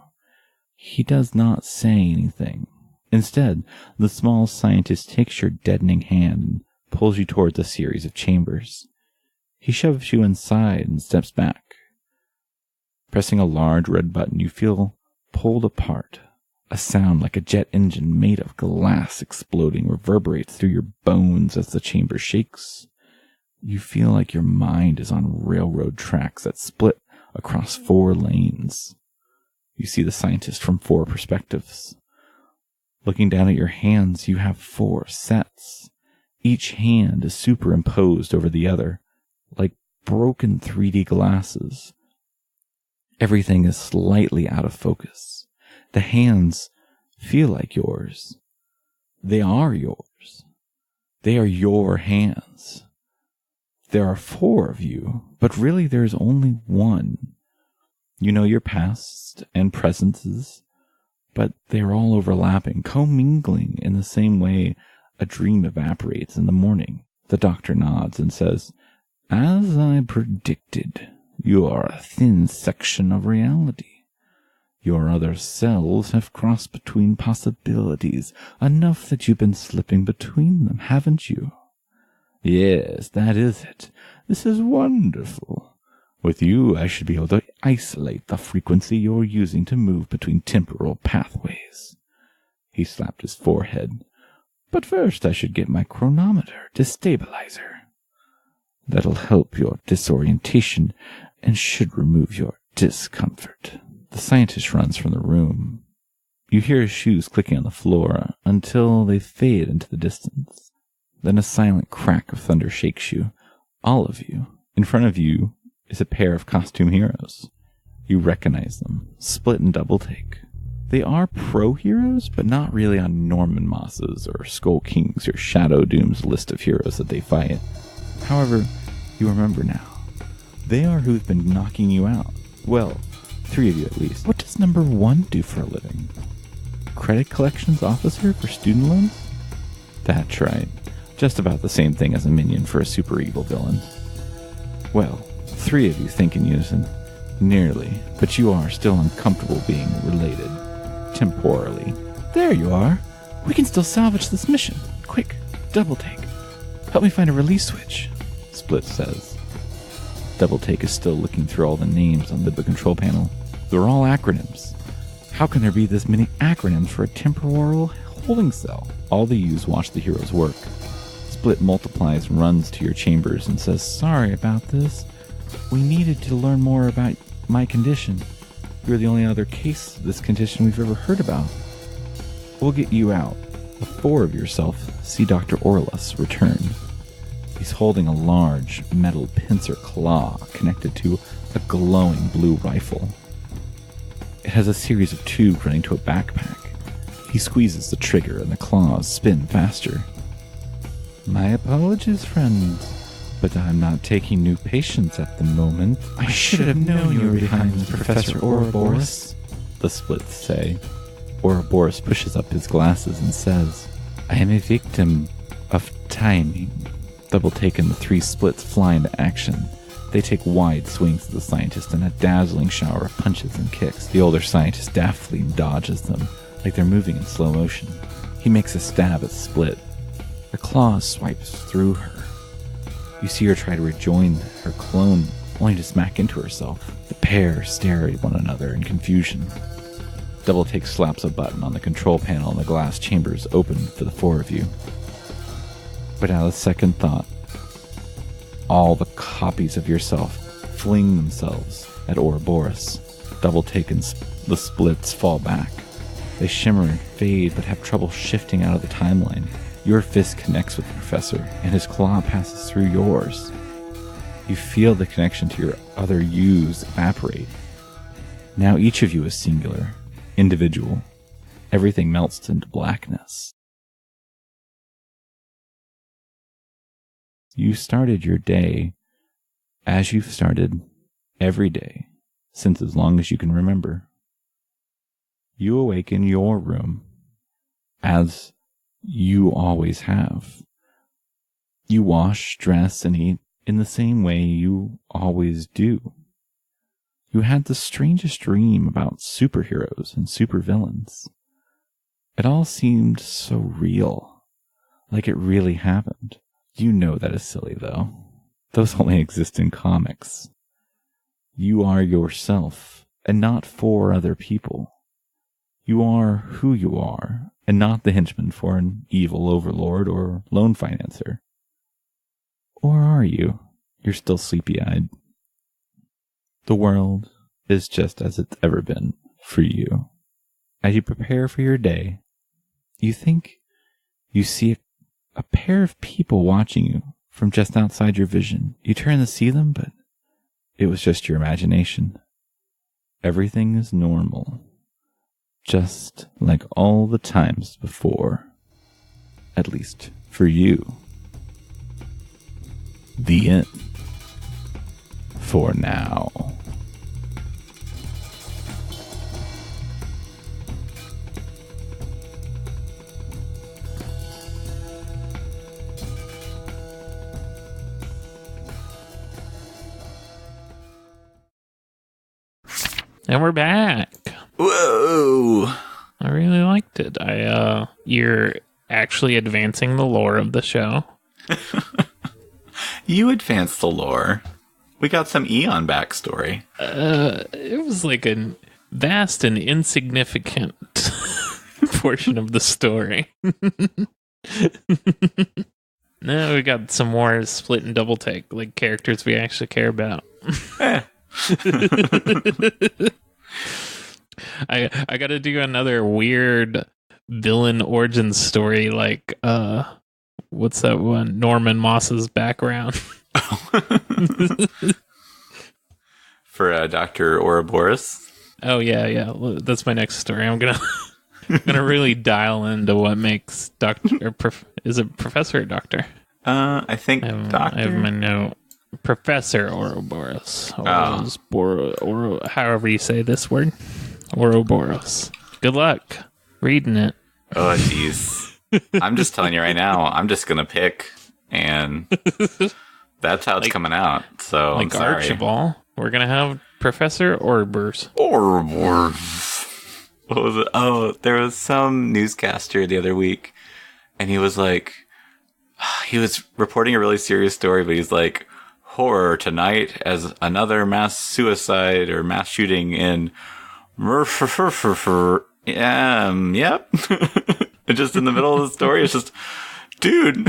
He does not say anything. Instead, the small scientist takes your deadening hand and pulls you towards a series of chambers. He shoves you inside and steps back. Pressing a large red button, you feel pulled apart. A sound like a jet engine made of glass exploding reverberates through your bones as the chamber shakes. You feel like your mind is on railroad tracks that split across 4 lanes. You see the scientist from 4 perspectives. Looking down at your hands, you have 4 sets. Each hand is superimposed over the other, like broken 3D glasses. Everything is slightly out of focus. The hands feel like yours. They are yours. They are your hands. There are 4 of you, but really there's only one. You know your past and presents, but they're all overlapping, commingling in the same way a dream evaporates in the morning. The doctor nods and says, "As I predicted, you are a thin section of reality. Your other selves have crossed between possibilities, enough that you've been slipping between them, haven't you? Yes, that is it. This is wonderful. With you, I should be able to isolate the frequency you're using to move between temporal pathways." He slapped his forehead. "But first I should get my chronometer destabilizer. That'll help your disorientation and should remove your discomfort." The scientist runs from the room. You hear his shoes clicking on the floor until they fade into the distance. Then a silent crack of thunder shakes you, all of you. In front of you is a pair of costume heroes. You recognize them, split and double take. They are pro-heroes, but not really on Norman Moss's or Skull King's or Shadow Doom's list of heroes that they fight. However, you remember now. They are who've been knocking you out. Well, 3 of you at least. What does number 1 do for a living? Credit collections officer for student loans? That's right. Just about the same thing as a minion for a super evil villain. Well, 3 of you think in unison. Nearly, but you are still uncomfortable being related. Temporarily. There you are. We can still salvage this mission. Quick, double take. Help me find a release switch, Split says. Double take is still looking through all the names on the control panel. They're all acronyms. How can there be this many acronyms for a temporal holding cell? All the U's watch the heroes work. Split multiplies and runs to your chambers and says, sorry about this. We needed to learn more about my condition. You're the only other case of this condition we've ever heard about. We'll get you out. The 4 of yourself see Dr. Orlus return. He's holding a large metal pincer claw connected to a glowing blue rifle. It has a series of tubes running to a backpack. He squeezes the trigger and the claws spin faster. My apologies, friends, but I'm not taking new patients at the moment. I should have known you were behind Professor Ouroboros, the Splits say. Ouroboros pushes up his glasses and says, I am a victim of timing. Double Take and the 3 Splits fly into action. They take wide swings at the scientist in a dazzling shower of punches and kicks. The older scientist daftly dodges them, like they're moving in slow motion. He makes a stab at Split. The claw swipes through her. You see her try to rejoin her clone, only to smack into herself. The pair stare at one another in confusion. Double Take slaps a button on the control panel and the glass chambers open for the 4 of you. Without a second thought, all the copies of yourself fling themselves at Ouroboros. Double Take and the Splits fall back. They shimmer and fade, but have trouble shifting out of the timeline. Your fist connects with the professor, and his claw passes through yours. You feel the connection to your other yous evaporate. Now each of you is singular, individual. Everything melts into blackness. You started your day as you've started every day since as long as you can remember. You awake in your room as you always have. You wash, dress, and eat in the same way you always do. You had the strangest dream about superheroes and supervillains. It all seemed so real, like it really happened. You know that is silly, though. Those only exist in comics. You are yourself, and not for other people. You are who you are, and not the henchman for an evil overlord or loan financer. Or are you? You're still sleepy-eyed. The world is just as it's ever been for you. As you prepare for your day, you think you see a pair of people watching you from just outside your vision. You turn to see them, but it was just your imagination. Everything is normal, just like all the times before. At least for you. The end. For now. And we're back. Whoa! I really liked it. You're actually advancing the lore of the show. You advanced the lore. We got some Eon backstory. It was like a vast and insignificant portion of the story. No, we got some more Split and Double Take, like characters we actually care about. I gotta do another weird villain origin story, like what's that one? Norman Moss's background. For Dr. Ouroboros. Oh yeah. That's my next story. I'm gonna really dial into what makes Doctor. Is it Professor or Doctor? I think Doctor. I have my note. Professor Ouroboros. Or however you say this word. Ouroboros. Good luck reading it. Oh, jeez. I'm just telling you right now, I'm just going to pick, and that's how it's coming out. So, Like I'm sorry. Archibald, we're going to have Professor Ouroboros. Ouroboros. What was it? Oh, there was some newscaster the other week, and he was like, he was reporting a really serious story, but he's like, horror tonight as another mass suicide or mass shooting in yep. And just in the middle of the story, it's just, dude,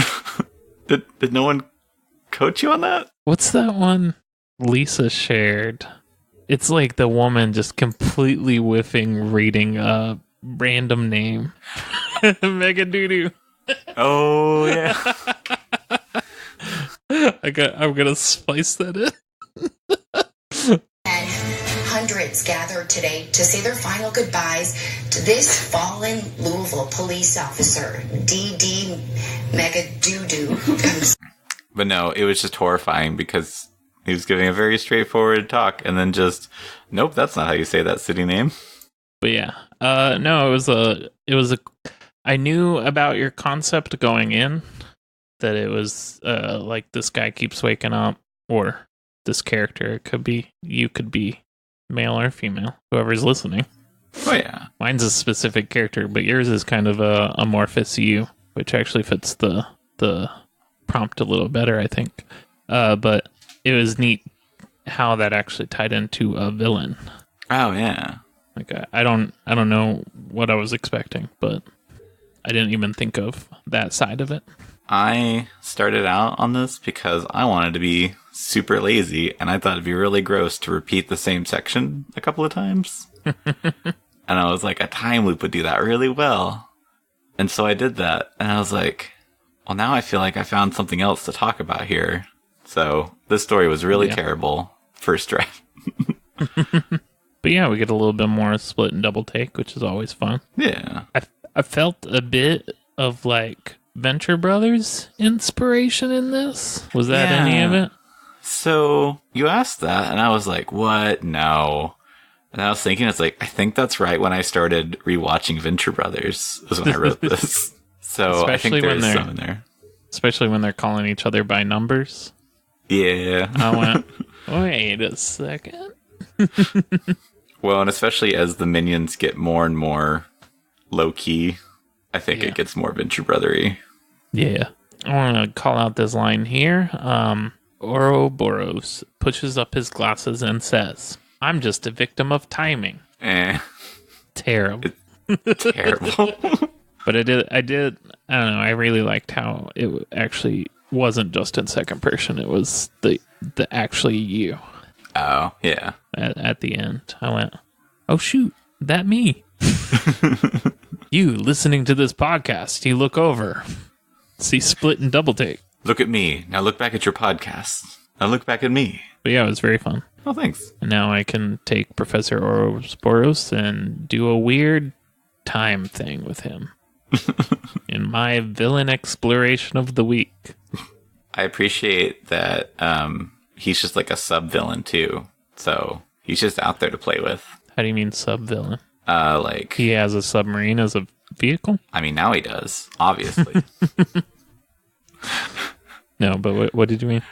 did no one coach you on that? What's that one Lisa shared? It's like the woman just completely whiffing reading a random name. Mega doo-doo. Oh, yeah. I'm gonna spice that in. And hundreds gathered today to say their final goodbyes to this fallen Louisville police officer, D.D. Megadoo-doo. But no, it was just horrifying because he was giving a very straightforward talk and then just, nope, that's not how you say that city name. But yeah, no, it was a. I knew about your concept going in, that it was like this guy keeps waking up, or this character. It could be, you could be male or female, whoever's listening. Oh yeah, mine's a specific character, but yours is kind of a amorphous you, which actually fits the prompt a little better, I think. But it was neat how that actually tied into a villain. Oh yeah. Like I don't know what I was expecting, but I didn't even think of that side of it. I started out on this because I wanted to be super lazy, and I thought it'd be really gross to repeat the same section a couple of times. And I was like, a time loop would do that really well. And so I did that, and I was like, well, now I feel like I found something else to talk about here. So this story was really terrible first draft. But yeah, we get a little bit more split and double take, which is always fun. Yeah. I felt a bit of like Venture Brothers inspiration in this. Was that any of it? So you asked that, and I was like, what? No. And I was thinking, it's like, I think that's right when I started rewatching Venture Brothers, is when I wrote this. So I think there's some in there. Especially when they're calling each other by numbers. Yeah. I went, wait a second. Well, and especially as the minions get more and more low-key, I think it gets more Venture Brothery. Yeah. I want to call out this line here. Ouroboros pushes up his glasses and says, I'm just a victim of timing. Terrible. Terrible. But I don't know, I really liked how it actually wasn't just in second person. It was the actually you. Oh, yeah. At the end, I went, oh shoot, that me. You listening to this podcast, you look over, see split and double take. Look at me. Now look back at your podcast. Now look back at me. But yeah, it was very fun. Oh, thanks. And now I can take Professor Ouroboros and do a weird time thing with him in my villain exploration of the week. I appreciate that he's just like a sub-villain too. So he's just out there to play with. How do you mean sub-villain? Like he has a submarine as a vehicle? I mean, now he does, obviously. No, but what did you mean?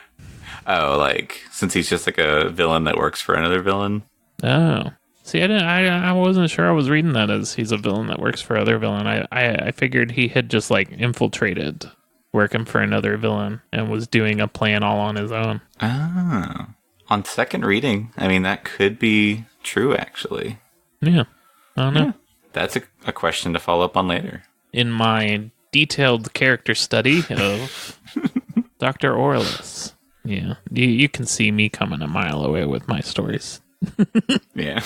Oh, like, since he's just like a villain that works for another villain. Oh. See, I wasn't sure I was reading that as he's a villain that works for other villain. I figured he had just like infiltrated working for another villain and was doing a plan all on his own. Oh. On second reading, I mean, that could be true, actually. Yeah. I don't know. Yeah. That's a question to follow up on later. In my detailed character study of Dr. Orlis. Yeah. You can see me coming a mile away with my stories. Yeah.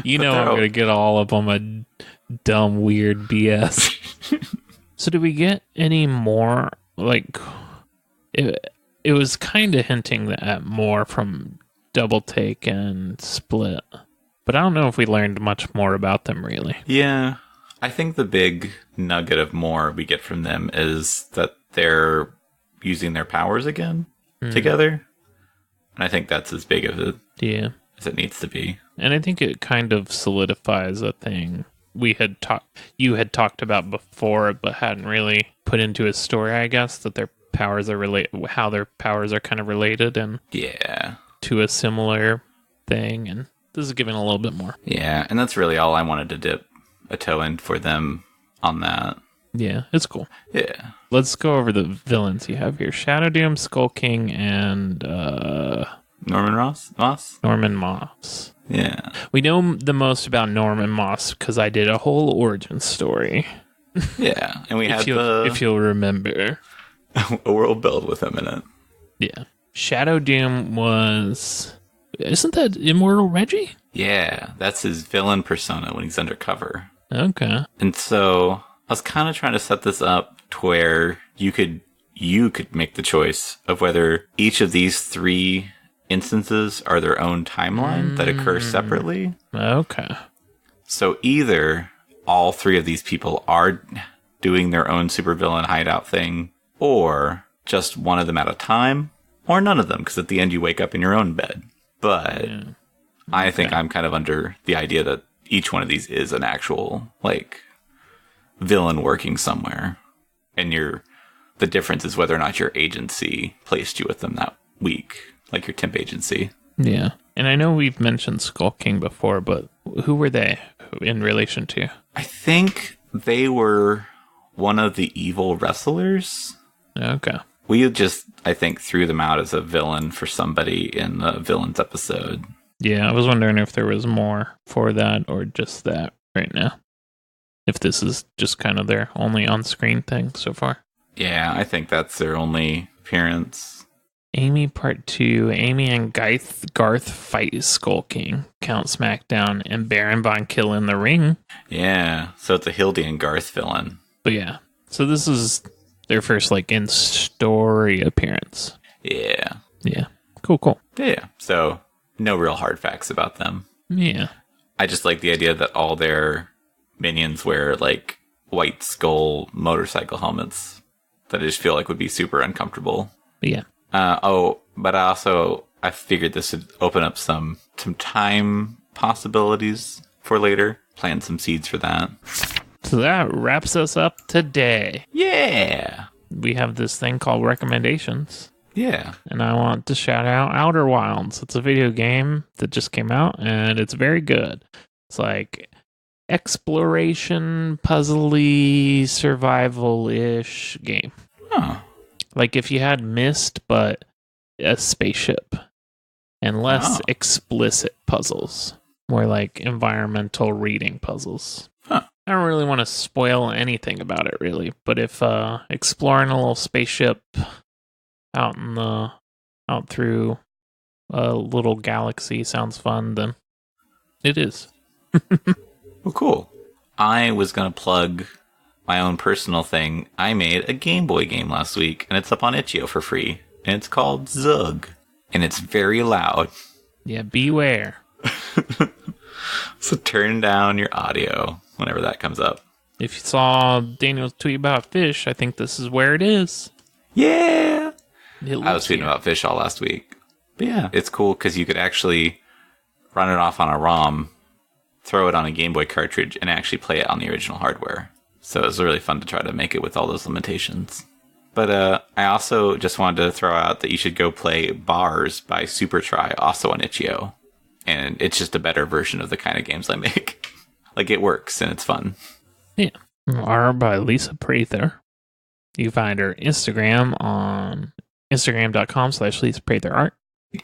You know I'm going to get all up on my dumb, weird BS. So do we get any more, like, it was kind of hinting at more from Double Take and Split, but I don't know if we learned much more about them, really. Yeah. I think the big nugget of more we get from them is that they're using their powers again. together. And I think that's as big of it as it needs to be. And I think it kind of solidifies a thing you had talked about before, but hadn't really put into a story, I guess, that their powers are how their powers are kind of related and to a similar thing. And this is giving a little bit more. Yeah, and that's really all I wanted to dip a toe in for them on that. Yeah, it's cool. Yeah. Let's go over the villains you have here. Shadow Doom, Skull King, and Norman Moss? Norman Moss. Yeah. We know the most about Norman Moss because I did a whole origin story. Yeah, and we had if you'll remember. a world build with him in it. Yeah. Shadow Doom isn't that Immortal Reggie? Yeah, that's his villain persona when he's undercover. Okay. And so I was kind of trying to set this up to where you could make the choice of whether each of these 3 instances are their own timeline that occur separately. Okay. So either all 3 of these people are doing their own supervillain hideout thing, or just one of them at a time, or none of them, because at the end you wake up in your own bed. But I think I'm kind of under the idea that each one of these is an actual, villain working somewhere. And the difference is whether or not your agency placed you with them that week, like your temp agency. Yeah. And I know we've mentioned Skull King before, but who were they in relation to? I think they were one of the evil wrestlers. Okay. We just, I think, threw them out as a villain for somebody in the villains episode. Yeah, I was wondering if there was more for that or just that right now. If this is just kind of their only on-screen thing so far. Yeah, I think that's their only appearance. Amy Part 2. Amy and Garth fight Skull King, Count Smackdown, and Baron Von Kill in the ring. Yeah, so it's a Hildy and Garth villain. But yeah, so this is their first, in-story appearance. Yeah. Yeah. Cool. Yeah, so no real hard facts about them. Yeah. I just like the idea that all their minions wear, white skull motorcycle helmets that I just feel like would be super uncomfortable. Yeah. But I figured this would open up some time possibilities for later. Plant some seeds for that. So that wraps us up today. Yeah. We have this thing called recommendations. Yeah. And I want to shout out Outer Wilds. It's a video game that just came out, and it's very good. It's exploration, puzzly, survival-ish game. Huh. If you had Myst, but a spaceship. And less explicit puzzles. More environmental reading puzzles. Huh. I don't really want to spoil anything about it, really. But if exploring a little spaceship out through a little galaxy sounds fun, then it is. Well, cool. I was going to plug my own personal thing. I made a Game Boy game last week, and it's up on Itch.io for free. And it's called Zug. And it's very loud. Yeah, beware. So turn down your audio whenever that comes up. If you saw Daniel's tweet about fish, I think this is where it is. Yeah! I was tweeting about fish all last week. But yeah, it's cool because you could actually run it off on a ROM, throw it on a Game Boy cartridge, and actually play it on the original hardware. So it was really fun to try to make it with all those limitations. But I also just wanted to throw out that you should go play Bars by Supertry, also on Itch.io. And it's just a better version of the kind of games I make. It works, and it's fun. Yeah. Art by Lisa Prather. You can find her Instagram on Instagram.com/Lisa Prather Art.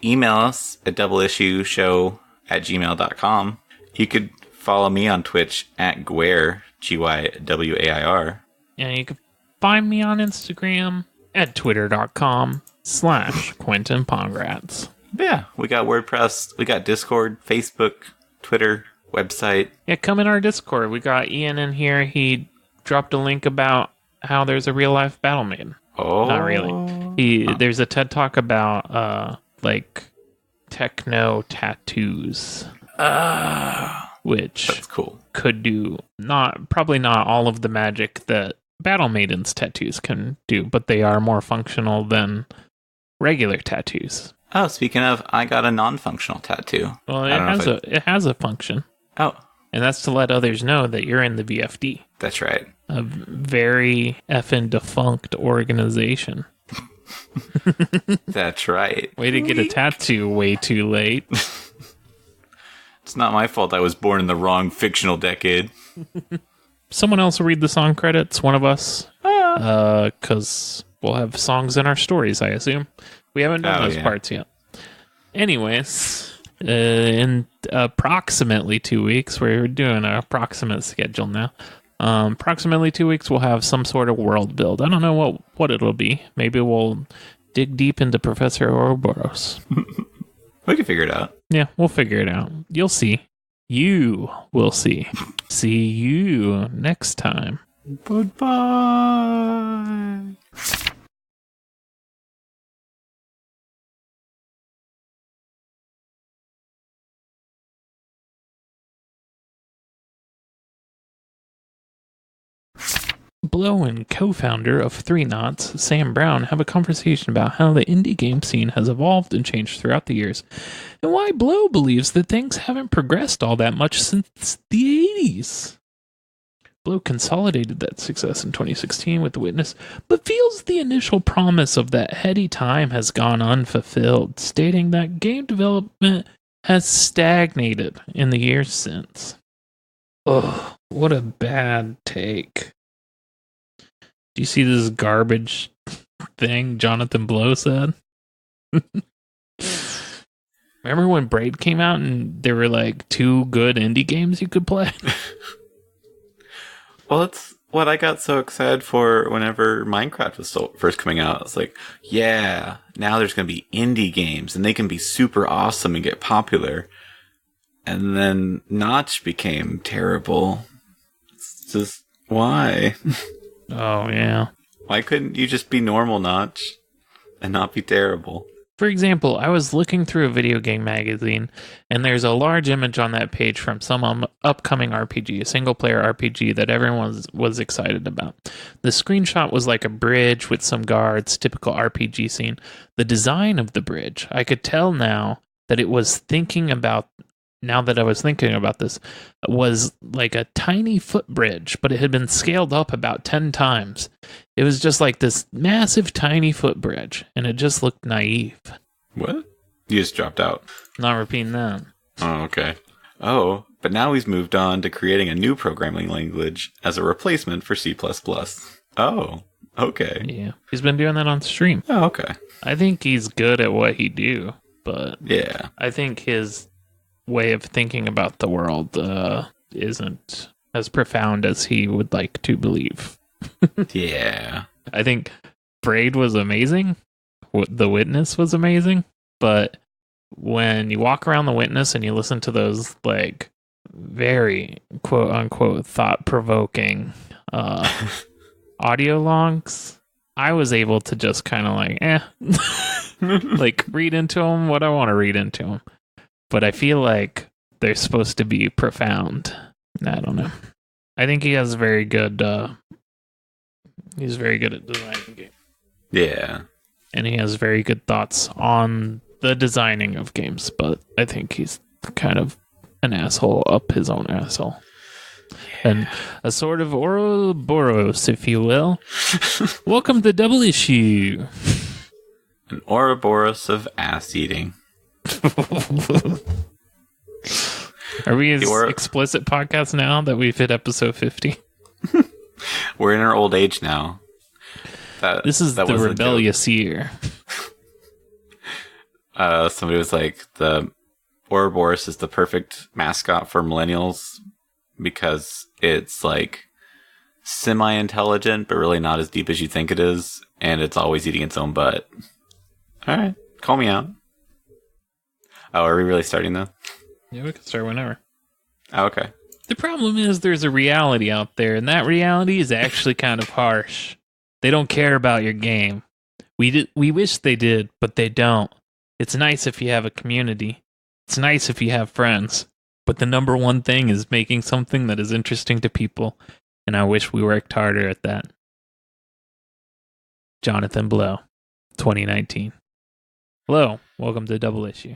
Email us at doubleissueshow@gmail.com. You could follow me on Twitch at Gwair, GYWAIR. And you can find me on Instagram at twitter.com/Quentin Pongrats. Yeah, we got WordPress, we got Discord, Facebook, Twitter, website. Yeah, come in our Discord. We got Ian in here. He dropped a link about how there's a real life battle maiden. Oh. Not really. There's a TED Talk about techno tattoos. Which that's cool. Could do probably not all of the magic that Battle Maiden's tattoos can do, but they are more functional than regular tattoos. Oh, speaking of, I got a non-functional tattoo. Well, it has a function. Oh. And that's to let others know that you're in the VFD. That's right. A very effing defunct organization. That's right. Way to get a tattoo way too late. It's not my fault I was born in the wrong fictional decade. Someone else will read the song credits, one of us. Because we'll have songs in our stories, I assume. We haven't done those parts yet. Anyways, in approximately 2 weeks, we're doing an approximate schedule now. Approximately 2 weeks, we'll have some sort of world build. I don't know what it'll be. Maybe we'll dig deep into Professor Ouroboros. We can figure it out. Yeah, we'll figure it out. You'll see. You will see. See you next time. Goodbye. Blow and co-founder of Three Knots, Sam Brown, have a conversation about how the indie game scene has evolved and changed throughout the years, and why Blow believes that things haven't progressed all that much since the 80s. Blow consolidated that success in 2016 with The Witness, but feels the initial promise of that heady time has gone unfulfilled, stating that game development has stagnated in the years since. Ugh, what a bad take. Do you see this garbage thing Jonathan Blow said? Remember when Braid came out and there were like 2 good indie games you could play? Well, it's what I got so excited for whenever Minecraft was first coming out. It's like, yeah, now there's going to be indie games and they can be super awesome and get popular. And then Notch became terrible. It's just, why? Oh, yeah. Why couldn't you just be normal, Notch, and not be terrible? For example, I was looking through a video game magazine, and there's a large image on that page from some upcoming RPG, a single-player RPG that everyone was excited about. The screenshot was like a bridge with some guards, typical RPG scene. The design of the bridge, I could tell now that I was thinking about this, was like a tiny footbridge, but it had been scaled up about 10 times. It was just like this massive tiny footbridge, and it just looked naive. What? You just dropped out. Not repeating that. Oh, okay. Oh, but now he's moved on to creating a new programming language as a replacement for C++. Oh, okay. Yeah, he's been doing that on stream. Oh, okay. I think he's good at what he do, but yeah, I think his way of thinking about the world isn't as profound as he would like to believe. Yeah. I think Braid was amazing. The Witness was amazing. But when you walk around The Witness and you listen to those like very quote unquote thought provoking audio logs, I was able to just kind of like like read into them what I want to read into them. But I feel like they're supposed to be profound. I don't know. I think he has very good. He's very good at designing games. Yeah. And he has very good thoughts on the designing of games. But I think he's kind of an asshole up his own asshole. Yeah. And a sort of Ouroboros, if you will. Welcome to Double Issue. An Ouroboros of ass eating. Are we an explicit podcast now that we've hit episode 50? We're in our old age now. This is the rebellious year. Somebody was like, the Ouroboros is the perfect mascot for millennials because it's like semi-intelligent, but really not as deep as you think it is, and it's always eating its own butt. All right, call me out. Oh, are we really starting though? Yeah, we can start whenever. Oh, okay. The problem is there's a reality out there, and that reality is actually kind of harsh. They don't care about your game. We wish they did, but they don't. It's nice if you have a community. It's nice if you have friends. But the number one thing is making something that is interesting to people, and I wish we worked harder at that. Jonathan Blow, 2019. Hello, welcome to Double Issue.